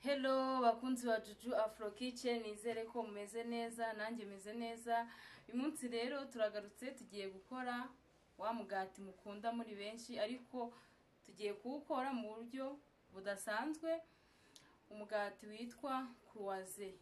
Hello bakunzi ba Juju Afro Kitchen, nizere ko mumeze neza nanjye meze neza. Uyu munsi rero turagarutse tugiye gukora wa mugati mukunda muri benshi, ariko tugiye kuwukora mu buryo budasanzwe. Umugati witwa croisé.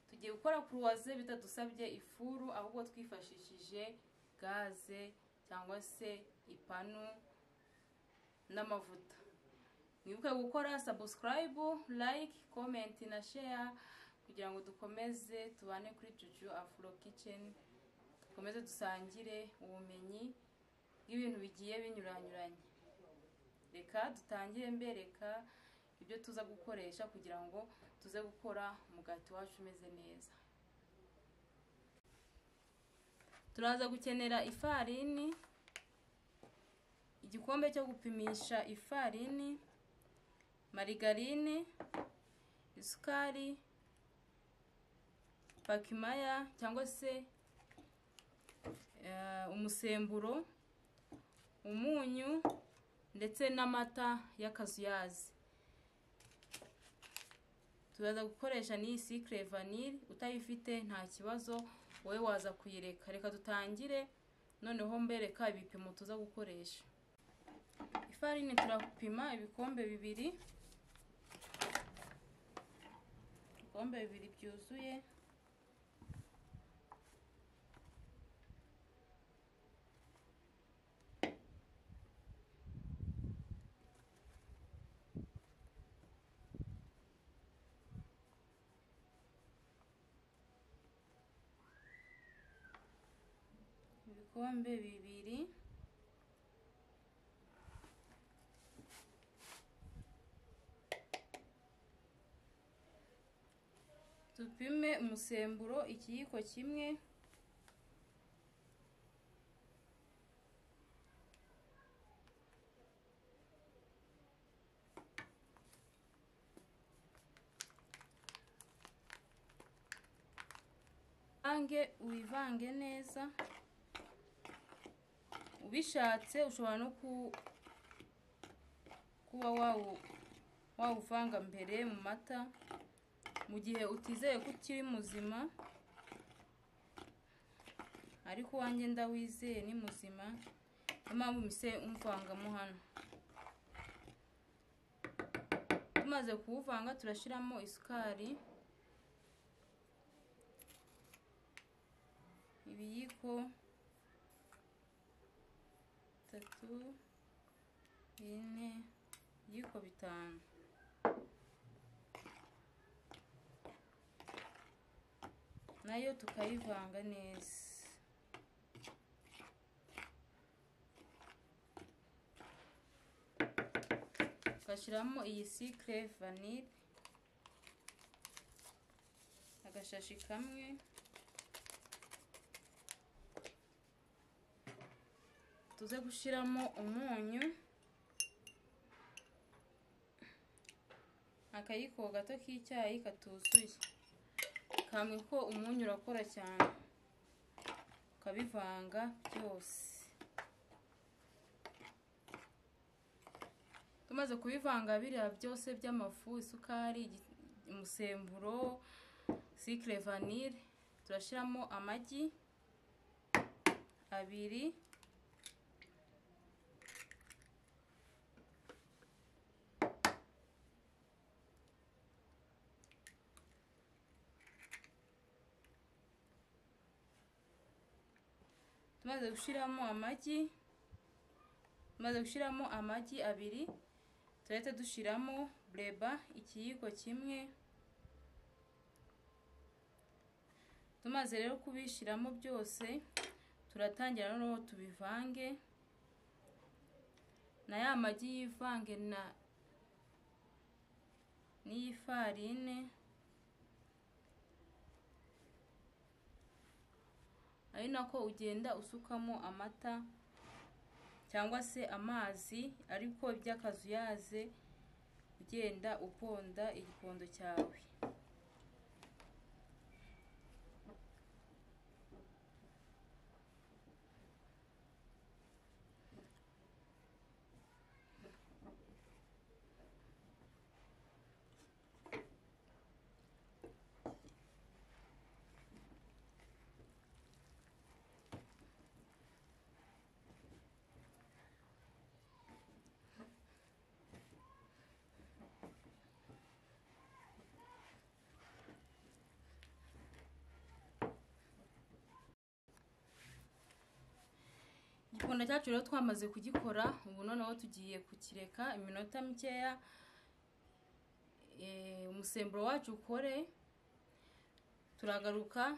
Tugiye gukora croisé bitadusabye ifuru, ahubwo twifashishije gaze cyangwa se ipanu n'amavuta. Mwibuke gukora subscribe, like, comment na share kugira ngo dukomeze tubane kuri Juju Afro Kitchen, dukomeze dusangire ubumenyi bw'ibintu bigiye binyuranyuranye. Reka dutangire mbereka ibyo tuza gukoresha kugira ngo tuze gukora umugati wacu umeze neza. Turaza gukenera ifarini, igikombe cyo gupimisha ifarini, marigarine, isukari, pakimaya cyangwa se umusemburo, umunyu ndetse n'amata y'akazuyazi. Turaza gukoresha ni secret vanille, utayifite nta kibazo, wowe waza kuyireka. Reka dutangire noneho mbereka ibipimo tuza gukoresha. Ifarini turapima ibikombe bibiri, ibikombe bibiri byuzuye. Ibikombe bibiri. Tupime umusemburo ikiyiko kimwe, ubivange neza. Ubishatse ushobora no kuba wawuvanga mbere mu mata, mu gihe utizeye ko ukiri muzima, ariko wanjye ndawizeye ni muzima, niyo mpamvu mise umvangamo hano. Tumaze kuwuvanga turashiramo isukari, ibiyiko 3, 4, ibiyiko 5. Nayo tukayivanga neza. Tukashiramo iyi secret vanille, agashashi kamwe. Tuze gushiramo umunyu, akayiko gato k'icyayi katuzuye. Kamwe ko umunyu urakora cyane, ukabivanga byose. Tumaze kubivanga biriya byose by'amafu, isukari, umusemburo, secret vanille, turashiramo amagi 2. Tumaze gushiramo amagi 2, turahita dushiramo bleba ikiyiko kimwe. Tumaze rero kubishiramo byose, turatangira noneho tubivange na ya magi yivange n'ifarine, ari nako ugenda usukamo amata cyangwa se amazi, ariko iby'akazuyaze ugenda uponda igikondo cyawe. igipunda cyacu rero twamaze kugikora, ubu noneho tugiye kukireka iminota mikeya umusemburo wacu ukore. Turagaruka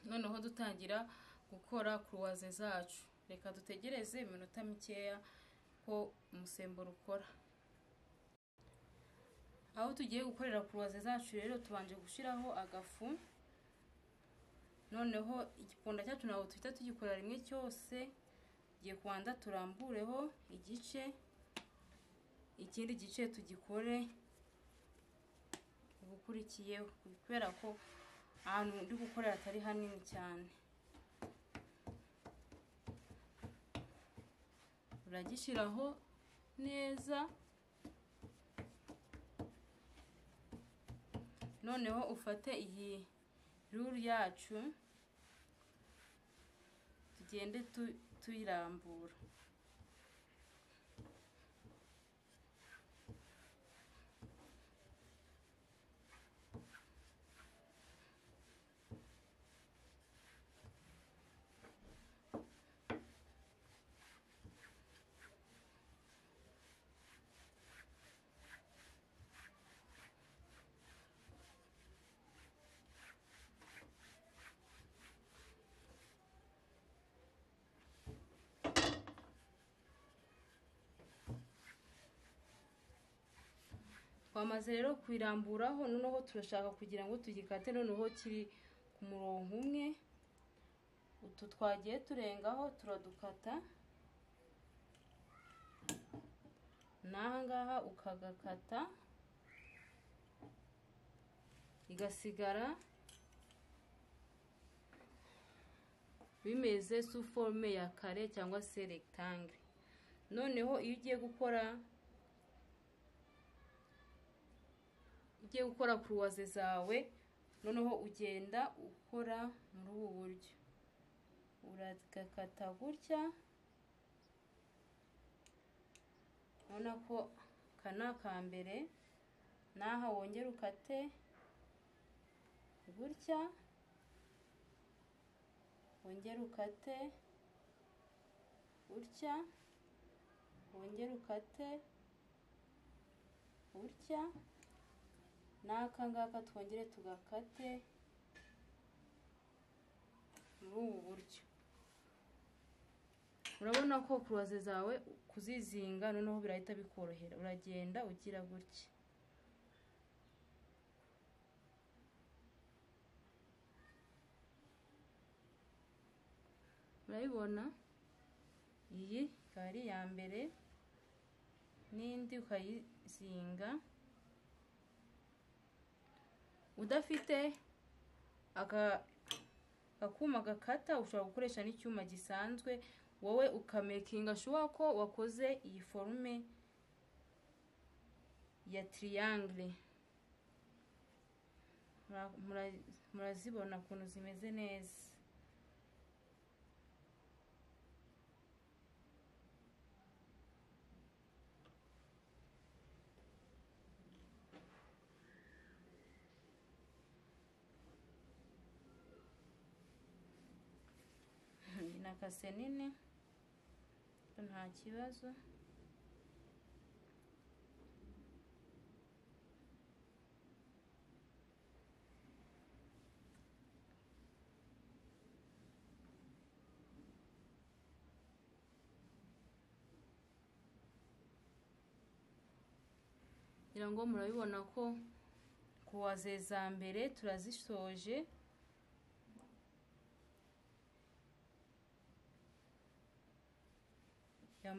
noneho dutangira gukora kuruwaze zacu. Reka dutegereze iminota mikeya ko umusemburo ukora. Aho tugiye gukorera kuruwaze zacu rero tubanje gushiraho agafu. Noneho igipunda cyacu naho tuhita tugikorera rimwe cyose. Giye kubanza turambureho igice, ikindi gice tugikore ubukurikiyeho, kubera ko ahantu ndi gukorera atari hanini cyane. Uragishiraho neza, noneho ufate iyi ruru yacu tugende tuyirambura. Twamaze rero kwiramburaho, noneho turashaka kugira ngo tugikate noneho kiri ku murongo umwe. Utu twagiye turengaho turadukata, nahangaha ukagakata, igasigara bimeze sous forme ya kare cyangwa se rectangle. Noneho iyo ugiye gukora kuruwaze zawe, noneho ugenda ukora muri ubu buryo. Uragakata gutya, ubona ko kana kambere, naha wongera ukate gutya, wongera ukate gutya, wongera ukate gutya, n'aka ngaka twongere tugakate muri ubu buryo. Urabona ko kuruwaze zawe kuzizinga noneho birahita bikorohera. Uragenda ugira gutya. Urabibona? Iyi kari ya mbere, n'indi ukayizinga. Udafite akuma gakata, ushobora gukoresha n'icyuma gisanzwe, wowe ukamakinga sure ko wakoze iyi forume ya triangle. Murazibona ukuntu zimeze neza. Nakase nini, nta kibazo. Ngira ngo murabibona ko kuruwaze za mbere turazishoje.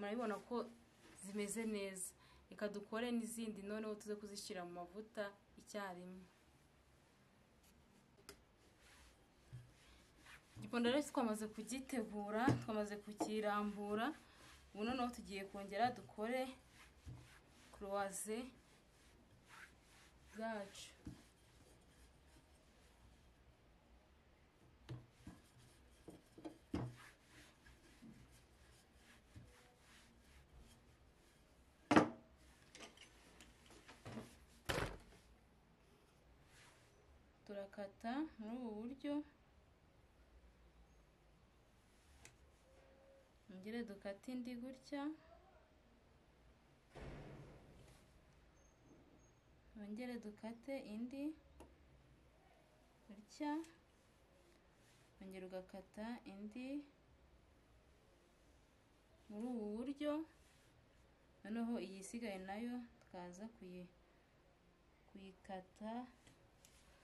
Murabibona ko zimeze neza. Reka dukore n'izindi noneho tuze kuzishyira mu mavuta icyarimwe. Igipunda rero twamaze kugitegura, twamaze kukirambura. Ubu noneho tugiye kongera dukore kuruwaze zacu. Turakata muri ubu buryo, twongere dukate indi gutya, twongere dukate indi gutya, twongere ugakata indi muri ubu buryo. Noneho iyi isigaye nayo tukaza kuyikata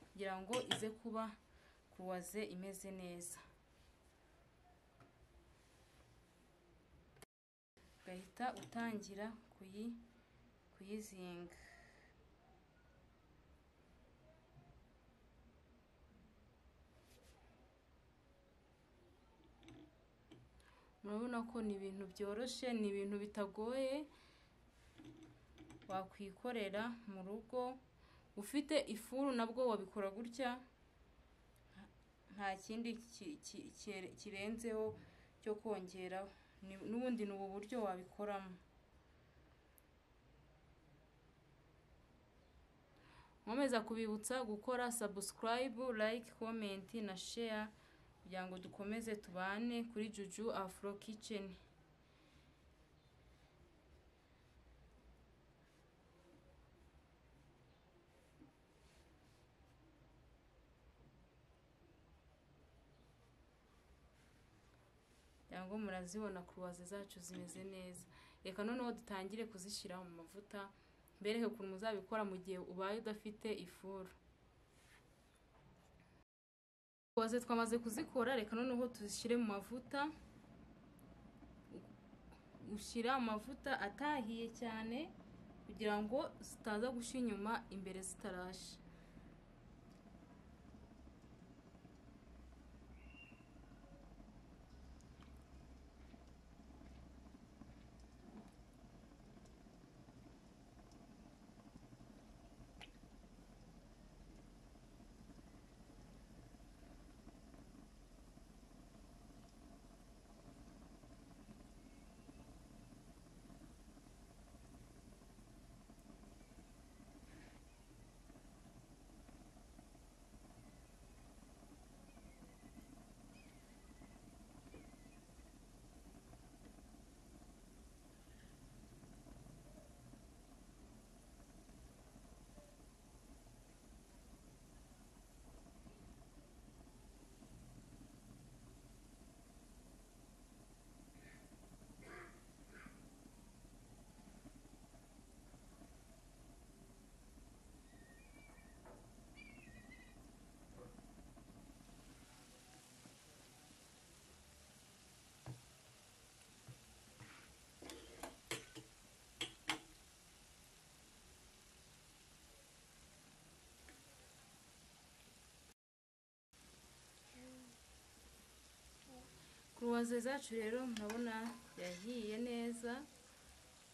kugira ngo ize kuba kuruwaze imeze neza. Ugahita utangira kuyizinga. Murabona ko ni ibintu byoroshye, ni ibintu bitagoye, wakwikorera mu rugo. Ufite ifuru nabwo wabikora gutya, nta kindi kirenzeho cyo kongeraho. N'ubundi ni ubu buryo wabikoramo. Nkomeza kubibutsa gukora subscribe, like, comment na share kugira ngo dukomeze tubane kuri Juju Afro Kitchen. Yango murazibona kuruwaze zacu zimeze neza. Reka noneho dutangire kuzishyira mu mavuta, mbereke ukuntu muzabikora mu gihe ubaye udafite ifuru. Kuruwaze twamaze kuzikora, reka noneho tuzishyire mu mavuta. Ushyira amavuta atahiye cyane kugira ngo zitaza gushya inyuma imbere zitarasha. Kuruwaze zacu rero murabona yahiye neza,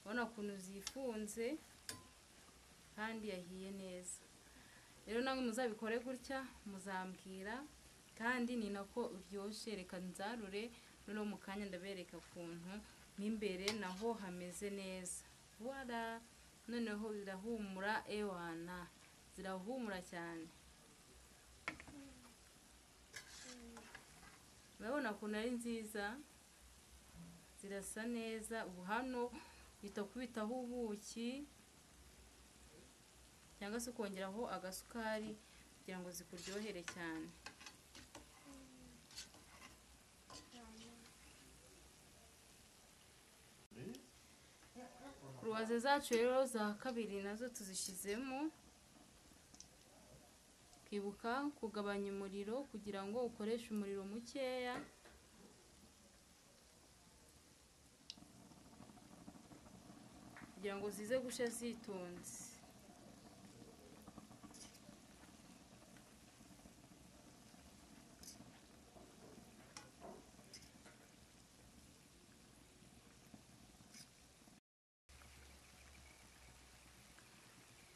urabona ukuntu zifunze kandi yahiye neza. Rero namwe muzabikore gutya muzambwira, kandi ni nako uryoshye. Reka nzarure noneho mu kanya ndabereka ukuntu n'imbere naho hameze neza. Voilà, noneho zirahumura ewana, zirahumura cyane. Urabona ukuntu ari nziza, zirasa neza. Ubu hano uhita kubitaho ubuki cyangwa se ukongeraho agasukari kugira ngo zikuryohere cyane. Kuruwaze zacu rero za kabiri nazo tuzishizemo. Kibuka kugabanya umuriro kugira ngo ukoreshe umuriro mukeya. Kugira ngo zize gushya zitonze.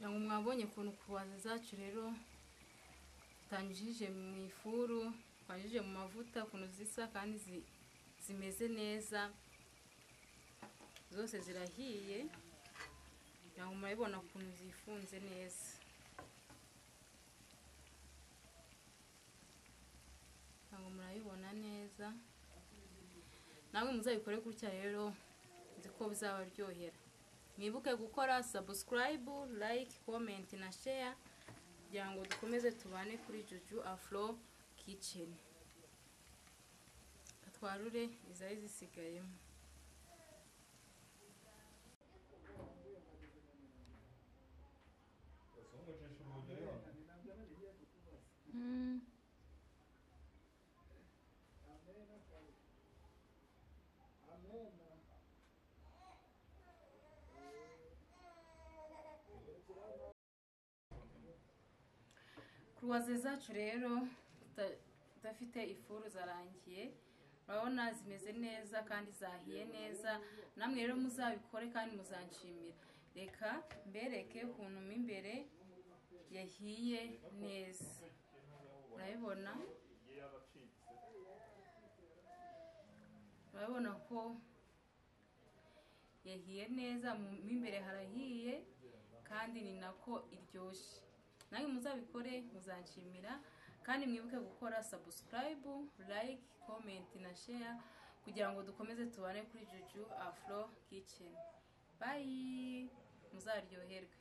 Yango mwabonye ukuntu kuruwaze zacu rero tanyujije mu ifuru, twanyujije mu mavuta, ukuntu zisa kandi zimeze neza. Zose zirahiye. Yango murabibona ukuntu zifunze neza. Yango murabibona neza. namwe muzabikore gutya rero nzi ko bizabaryohera. Mwibuke gukora subscribe, like, comment na share kugira ngo dukomeze tubane kuri Juju Afro Kitchen. Katwarure izari zisigayemo. Kuruwaze zacu rero dafite ifuru zarangiye, urabona zimeze neza kandi zahiye neza. Namwe rero muzabikore kandi muzanshimira. Reka mbereke ukuntu mo imbere yahiye neza. Urabona ko yahiye neza, mo imbere harahiye kandi ni nako iryoshye. Namwe muzabikore muzanshimira kandi mwibuke gukora subscribe, like, comment na share kugira ngo dukomeze tubane kuri Juju Afro Kitchen. Bye, muzaryoherwe.